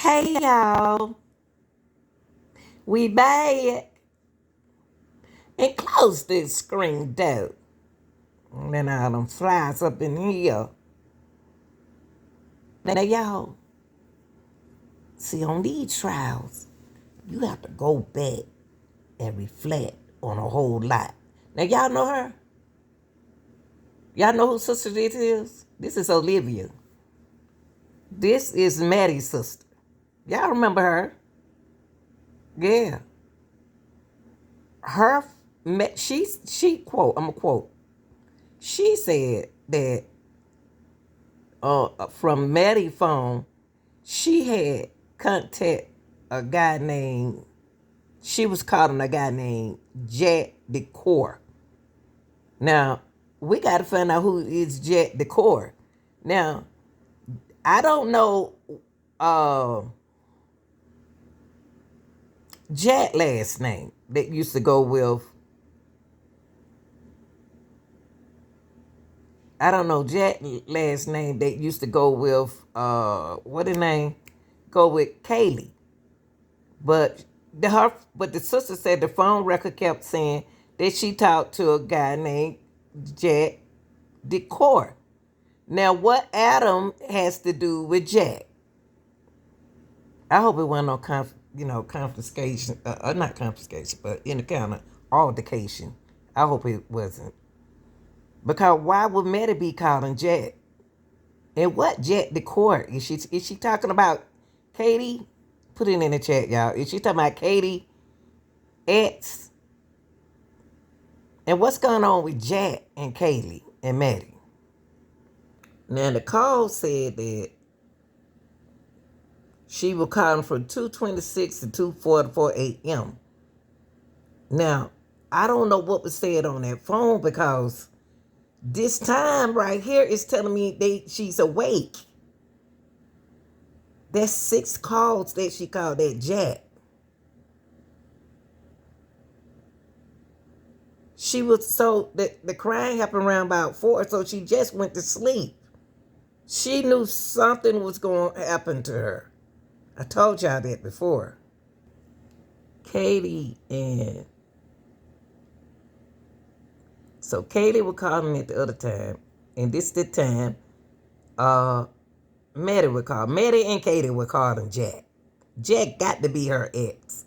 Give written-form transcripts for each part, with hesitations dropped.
Hey y'all, we back and close this screen door. And then all them flies up in here. Now y'all, see on these trials, you have to go back and reflect on a whole lot. Now y'all know her? Y'all know who sister this is? This is Olivia. This is Maddie's sister. Y'all remember her? Yeah. Her, she quote, I'm gonna quote. She said that from Maddie phone, she had contact a guy named, she was calling a guy named Jack Decor. Now, we got to find out who is Jack Decor. Now, I don't know uh, Jack last name that used to go with, I don't know Jack last name that used to go with, what his name? Go with Kaylee. But the sister said the phone record kept saying that she talked to a guy named Jack Decor. Now, what Adam has to do with Jack? I hope it wasn't no confiscation, not confiscation, but any kind of altercation. I hope it wasn't, because why would Maddie be calling Jack? And what Jack Decor is she? Is she talking about Katie? Put it in the chat, y'all. Is she talking about Katie X? And what's going on with Jack and Kaylee and Maddie? Now, the call said that she was calling from 2:26 to 2:44 a.m. Now, I don't know what was said on that phone, because this time right here is telling me she's awake. That's 6 calls that she called that Jack. She was, so the crying happened around about 4, so she just went to sleep. She knew something was going to happen to her. I told y'all that before. Katie and so Kaylee was calling me at the other time, and this the time Maddie would call. Maddie and Katie would call him Jack. Jack got to be her ex.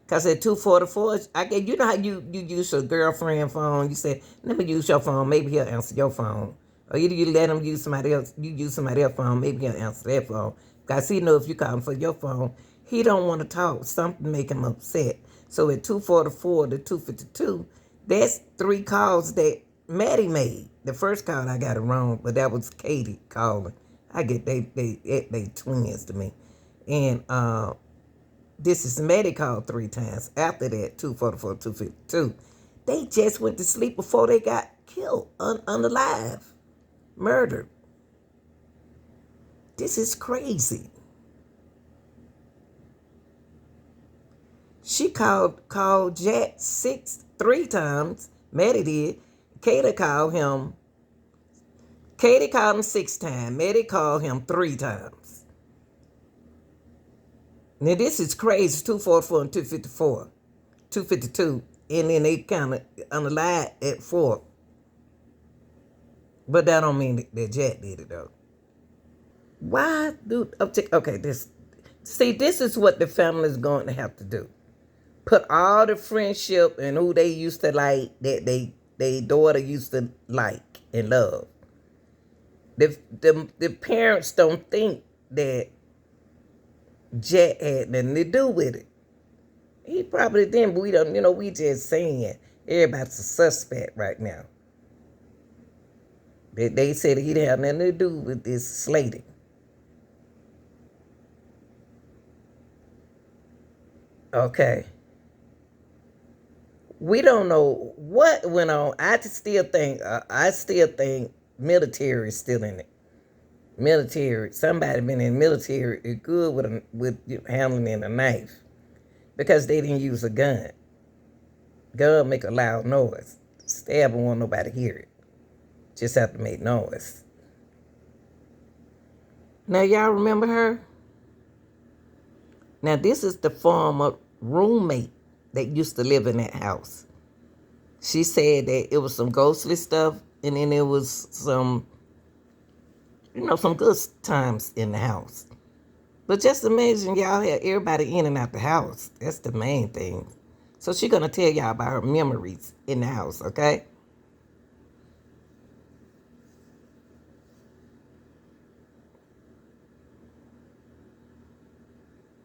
Cause at 2:44, I get, you know how you use your girlfriend phone. You say, let me use your phone. Maybe he'll answer your phone. Or you let him use somebody else. You use somebody else's phone. Maybe he'll answer their phone. Cause he know if you call him for your phone, he don't want to talk. Something make him upset. So at 2:44 to 2:52, that's 3 calls that Maddie made. The first call I got it wrong, but that was Katie calling. I get they twins to me, and this is Maddie called 3 times. After that, 2:44, 2:52, they just went to sleep before they got killed, unalive, murdered. This is crazy. She called Jack 3 times. Maddie did. Katie called him. Katie called him 6 times. Maddie called him 3 times. Now this is crazy. 2:44 and 2:54, 2:52, and then they kind of unalive at 4. But that don't mean that Jack did it though. Why do okay? This is what the family is going to have to do. Put all the friendship and who they used to like, that they daughter used to like and love. The parents don't think that Jack had nothing to do with it. He probably didn't, but we don't, we just saying everybody's a suspect right now. They said he didn't have nothing to do with this slating. Okay. We don't know what went on. I still think military is still in it. Military, somebody been in military is good with handling a knife, because they didn't use a gun. Gun make a loud noise. Stab and won't nobody hear it. Just have to make noise. Now y'all remember her? Now, this is the former roommate that used to live in that house. She said that it was some ghostly stuff, and then it was some, some good times in the house. But just imagine y'all had everybody in and out the house. That's the main thing. So she gonna tell y'all about her memories in the house, okay?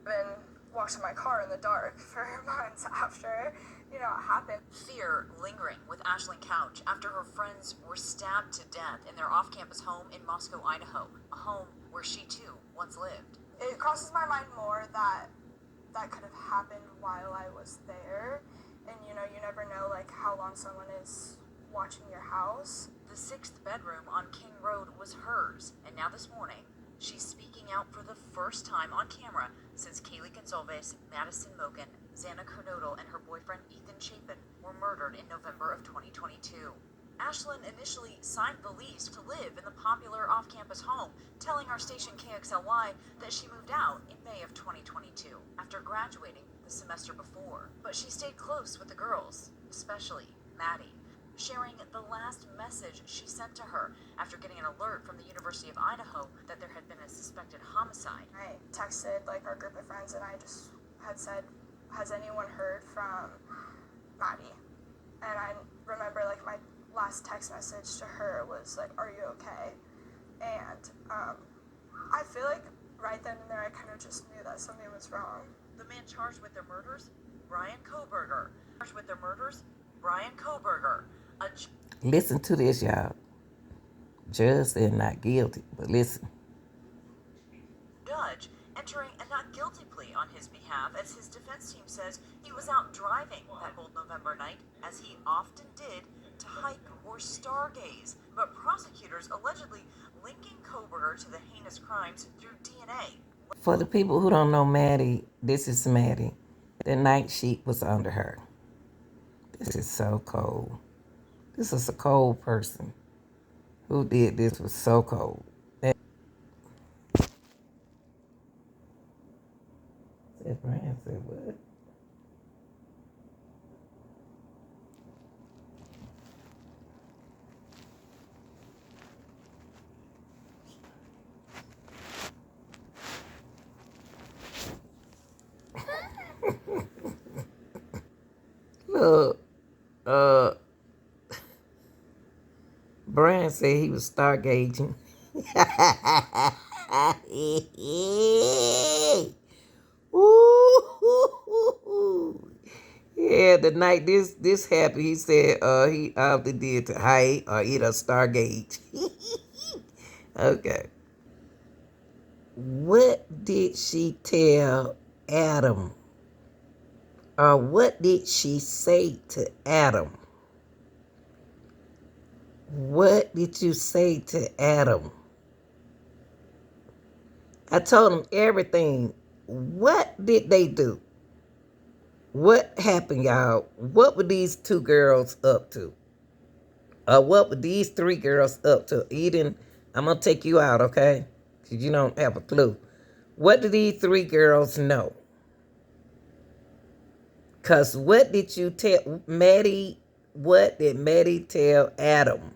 Been walked in my car in the dark for months after, it happened. Fear lingering with Ashlyn Couch after her friends were stabbed to death in their off-campus home in Moscow, Idaho, a home where she too once lived. It crosses my mind more that could have happened while I was there, and you never know like how long someone is watching your house. The 6th bedroom on King Road was hers, and now this morning, she's speaking out for the first time on camera since Kaylee Gonzalez, Madison Mogan, Xana Kernodle, and her boyfriend Ethan Chapin were murdered in November of 2022. Ashlyn initially signed the lease to live in the popular off-campus home, telling our station KXLY that she moved out in May of 2022 after graduating the semester before. But she stayed close with the girls, especially Maddie, sharing the last message she sent to her after getting an alert from the University of Idaho that there had been a suspected homicide. I texted like our group of friends, and I just had said, has anyone heard from Maddie? And I remember like my last text message to her was like, are you okay? And I feel like right then and there I kind of just knew that something was wrong. The man charged with their murders, Brian Koberger. Charged with their murders, Brian Koberger. Listen to this, y'all. Judge said not guilty, but listen. Judge entering a not guilty plea on his behalf as his defense team says he was out driving that cold November night, as he often did, to hike or stargaze. But prosecutors allegedly linking Koberger to the heinous crimes through DNA. For the people who don't know Maddie, this is Maddie. The night sheet was under her. This is so cold. This is a cold person. Who did this was so cold. Said Brian said what? Look, Brian said he was stargazing. Ooh. Yeah, the night this happened, he said he often did to hide or eat a stargate. Okay. What did she tell Adam? Or what did she say to Adam? What did you say to Adam? I told him everything. What did they do? What happened, y'all? What were these 2 girls up to? What were these 3 girls up to? Eden, I'm going to take you out, okay? Because you don't have a clue. What did these 3 girls know? Because what did you tell Maddie? What did Maddie tell Adam?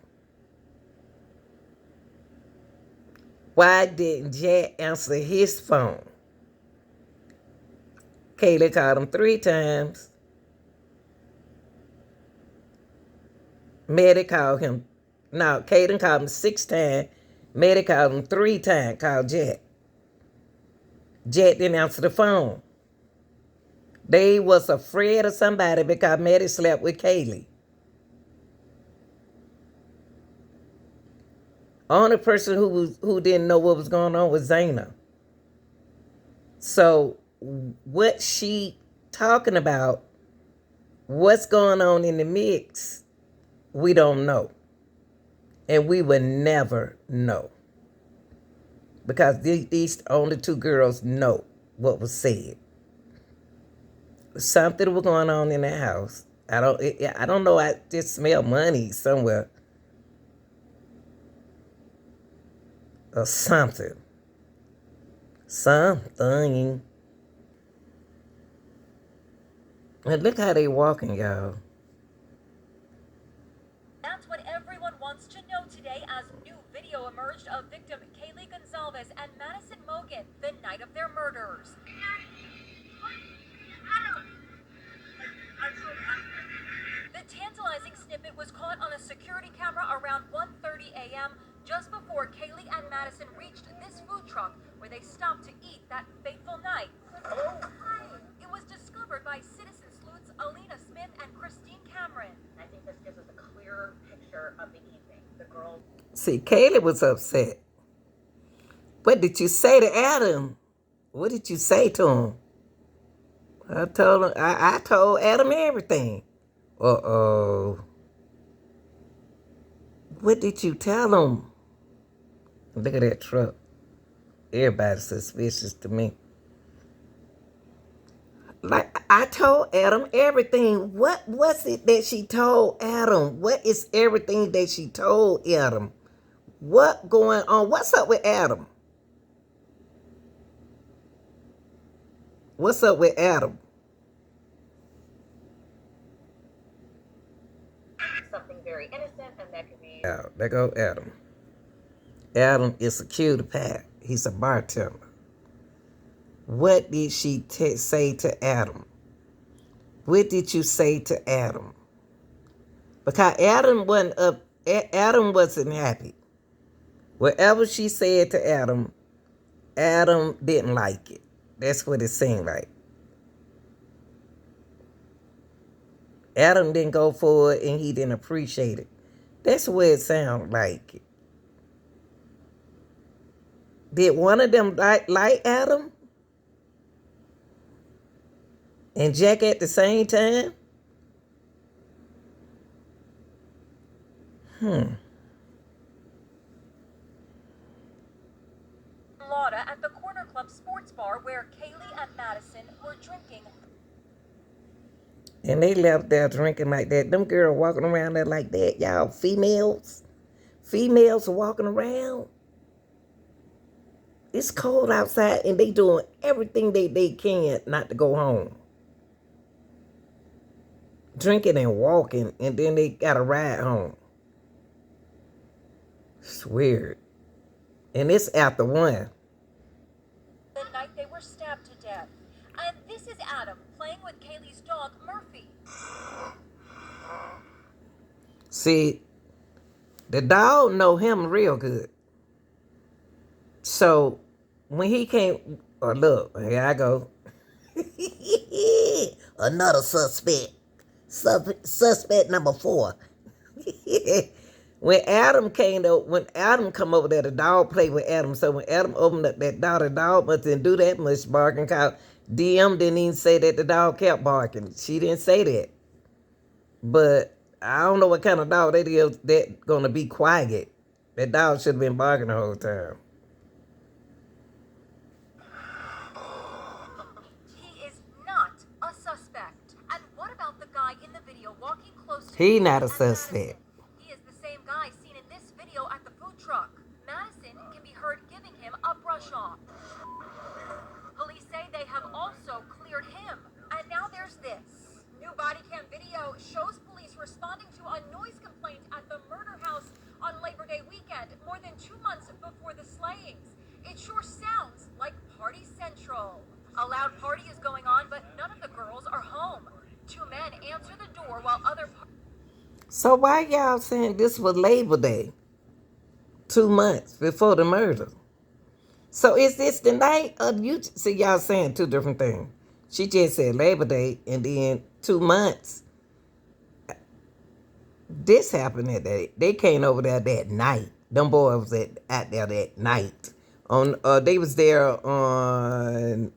Why didn't Jack answer his phone? Kaylee called him 3 times. Maddie called him. No, Kaylee called him 6 times. Maddie called him 3 times, called Jack. Jack didn't answer the phone. They was afraid of somebody because Maddie slept with Kaylee. Only person who didn't know what was going on was Xana. So what she talking about, what's going on in the mix, we don't know. And we would never know. Because these only 2 girls know what was said. Something was going on in that house. I don't know. I just smell money somewhere. Or something. Something. And look how they walking, y'all. That's what everyone wants to know today as new video emerged of victim Kaylee Gonzalez and Madison Mogan the night of their murders. The tantalizing snippet was caught on a security camera around 1:30 a.m. just before Kaylee and Madison reached this food truck where they stopped to eat that fateful night. It was discovered by citizen sleuths Alina Smith and Christine Cameron. I think this gives us a clearer picture of the evening. The girls. See, Kaylee was upset. What did you say to Adam? What did you say to him? I told him. I told Adam everything. Uh-oh. What did you tell him? Look at that truck. Everybody's suspicious to me. Like, I told Adam everything. What was it that she told Adam? What is everything that she told Adam? What going on? What's up with Adam? What's up with Adam? Something very innocent, and that could be. Oh, there go Adam. Adam is a cutie pie. He's a bartender. What did she say to Adam? What did you say to Adam? Because Adam wasn't up. Adam wasn't happy. Whatever she said to Adam, Adam didn't like it. That's what it seemed like. Adam didn't go for it and he didn't appreciate it. That's what it sounded like. Did one of them like Adam and Jack at the same time? Lauda at the Corner Club Sports Bar where Kaylee and Madison were drinking. And they left there drinking like that. Them girls walking around there like that, y'all. Females are walking around. It's cold outside and they doing everything they can not to go home. Drinking and walking, and then they got to ride home. It's weird. And it's after 1. The night they were stabbed to death. And this is Adam playing with Kaylee's dog, Murphy. See, the dog know him real good. So when he came, oh look, here I go. Another suspect. Suspect number 4. When Adam come over there, the dog played with Adam. So when Adam opened up that dog, the dog must didn't do that much barking. Cause DM didn't even say that the dog kept barking. She didn't say that. But I don't know what kind of dog that is that gonna be quiet. That dog should have been barking the whole time. He is not a suspect. And what about the guy in the video walking close to He not a and Madison? suspect. He is the same guy seen in this video at the food truck. Madison can be heard giving him a brush off. Police say they have also cleared him. And now there's this. New body cam video shows police responding to a noise complaint at the murder house on Labor Day weekend, more than 2 months before the slayings. It sure sounds like Party Central. A loud party is going on, but none of the girls are home. 2 men answer the door while other... So why y'all saying this was Labor Day? 2 months before the murder. So is this the night of you? See, y'all saying 2 different things. She just said Labor Day and then 2 months. This happened that day. They came over there that night. Them boys was out there that night. They was there on.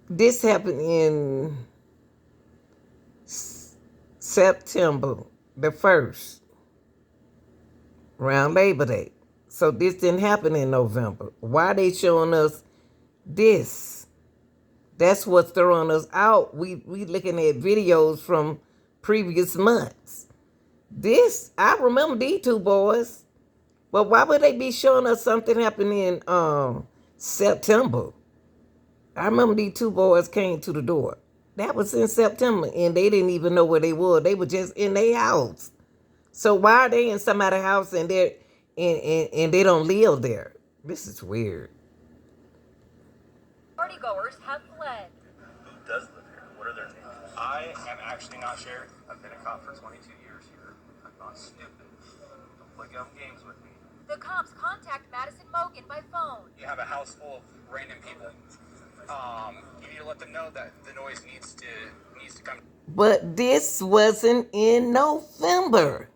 This happened in September the 1st, around Labor Day. So this didn't happen in November. Why they showing us this? That's what's throwing us out. We looking at videos from previous months. This, I remember these 2 boys. But why would they be showing us something happening in September? I remember these 2 boys came to the door. That was in September, and they didn't even know where they were. They were just in their house. So why are they in somebody's house and they don't live there? This is weird. Partygoers have fled. Who does live here? What are their names? I am actually not sure. I've been a cop for 22 years here. I'm not stupid. Don't play dumb games with me. The cops contact Madison Mogan by phone. You have a house full of random people. You need to let them know that the noise needs to come. But this wasn't in November.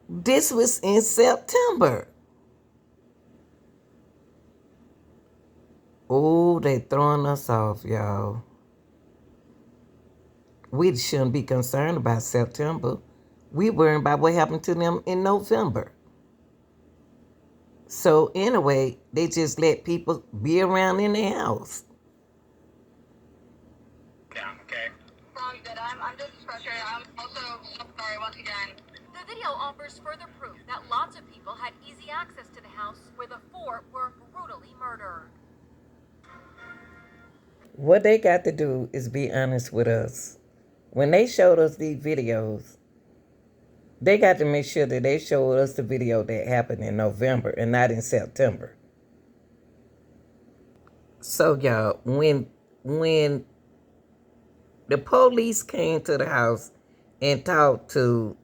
This was in September. Oh, they throwing us off, y'all. We shouldn't be concerned about September. We worrying about what happened to them in November. So anyway, they just let people be around in their house. Down, okay? Sounds good. I'm just frustrated. I'm also sorry once again. The video offers further proof that lots of people had easy access to the house where the four were brutally murdered. What they got to do is be honest with us. When they showed us these videos, they got to make sure that they showed us the video that happened in November and not in September. So y'all, when the police came to the house and talked to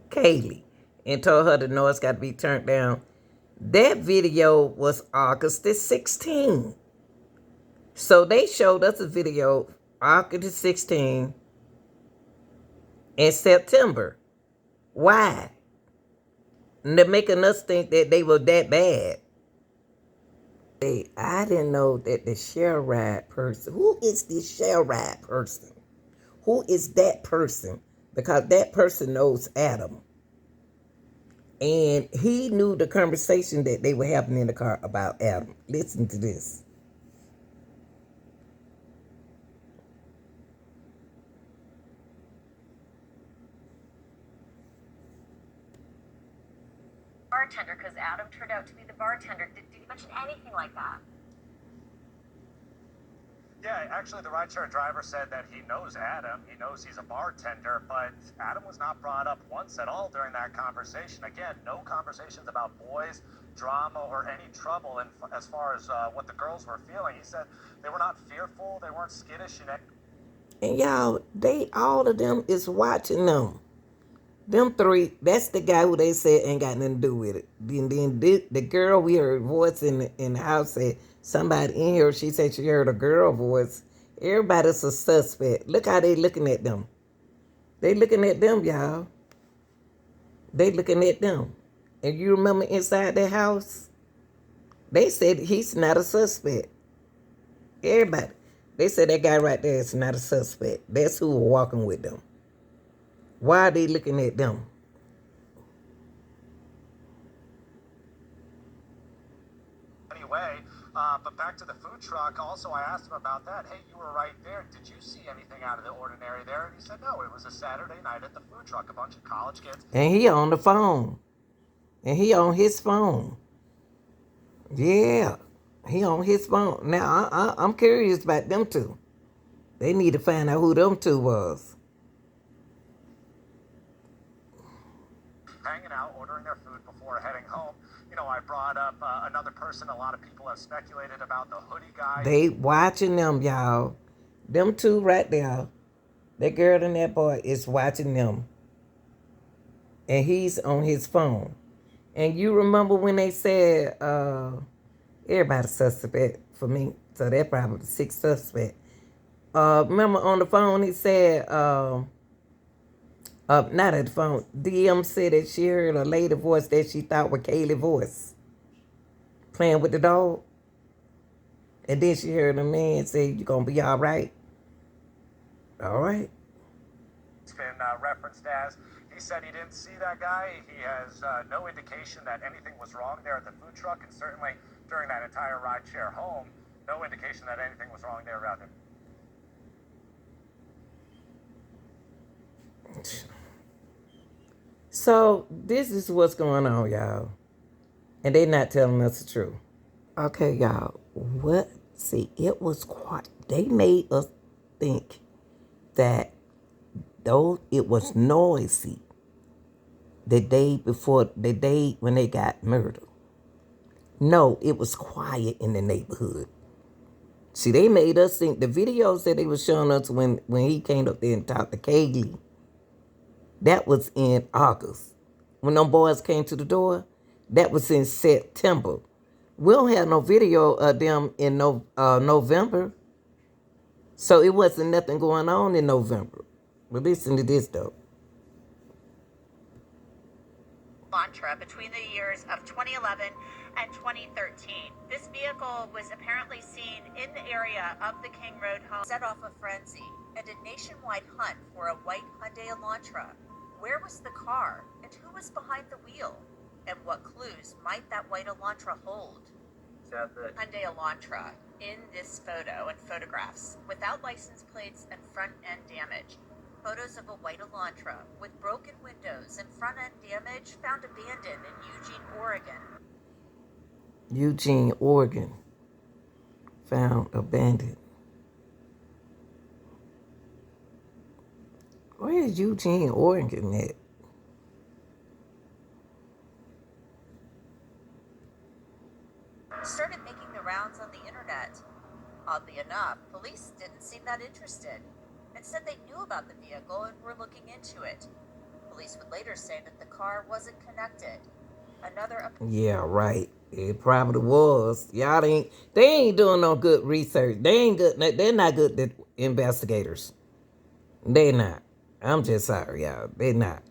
Kaylee and told her the noise got to be turned down, that video was August the 16th. So they showed us a video August the 16th in September. Why? They're making us think that they were that bad. Hey, I didn't know that the share ride person. Who is this share ride person? Who is that person? Because that person knows Adam. And he knew the conversation that they were having in the car about Adam. Listen to this. Bartender, because Adam turned out to be the bartender. Did he mention anything like that? Yeah, actually, the rideshare driver said that he knows Adam. He knows he's a bartender, but Adam was not brought up once at all during that conversation. Again, no conversations about boys, drama, or any trouble. And as far as what the girls were feeling, he said they were not fearful, they weren't skittish. And y'all, all of them is watching them. Them three, that's the guy who they said ain't got nothing to do with it. Then the girl, we heard voice in the house said, somebody in here, she said she heard a girl voice. Everybody's a suspect. Look how they looking at them. They looking at them, y'all. They looking at them. And you remember inside that house? They said he's not a suspect. Everybody. They said that guy right there is not a suspect. That's who were walking with them. Why are they looking at them? Anyway, but back to the food truck. Also, I asked him about that. Hey, you were right there. Did you see anything out of the ordinary there? And he said, no, it was a Saturday night at the food truck. A bunch of college kids. And he on the phone. And he on his phone. Yeah, he on his phone. Now, I'm curious about them two. They need to find out who them two was. Hanging out, ordering their food before heading home. You know, I brought up another person. A lot of people have speculated about the hoodie guy. They watching them, y'all. Them two right there. That girl and that boy is watching them. And he's on his phone. And you remember when they said, everybody's suspect for me. So they're probably the sixth suspect. Remember on the phone he said, not at the phone. DM said that she heard a lady voice that she thought was Kaylee's voice. Playing with the dog. And then she heard a man say, you gonna be all right? All right. It's been referenced as. He said he didn't see that guy. He has no indication that anything was wrong there at the food truck. And certainly during that entire rideshare home, no indication that anything was wrong there around him. So this is what's going on, y'all. And they not telling us the truth. Okay, y'all. What See, it was quite. They made us think that though it was noisy the day when they got murdered. No, it was quiet in the neighborhood. See, they made us think the videos that they were showing us when he came up there and talked to Kaylee, that was in August. When them boys came to the door, that was in September. We don't have no video of them in November. So it wasn't nothing going on in November. But listen to this though. Elantra between the years of 2011 and 2013. This vehicle was apparently seen in the area of the King Road home. Set off a frenzy and a nationwide hunt for a white Hyundai Elantra. Where was the car, and who was behind the wheel? And what clues might that white Elantra hold? Hyundai Elantra in this photo and photographs, without license plates and front end damage. Photos of a white Elantra with broken windows and front end damage found abandoned in Eugene, Oregon. Eugene, Oregon. Found abandoned. Where is Eugene, Oregon at? Started making the rounds on the internet. Oddly enough, police didn't seem that interested and said they knew about the vehicle and were looking into it. Police would later say that the car wasn't connected. Yeah, right. It probably was. They ain't doing no good research. They ain't good. They're not good investigators. They not. I'm just sorry, y'all. They not.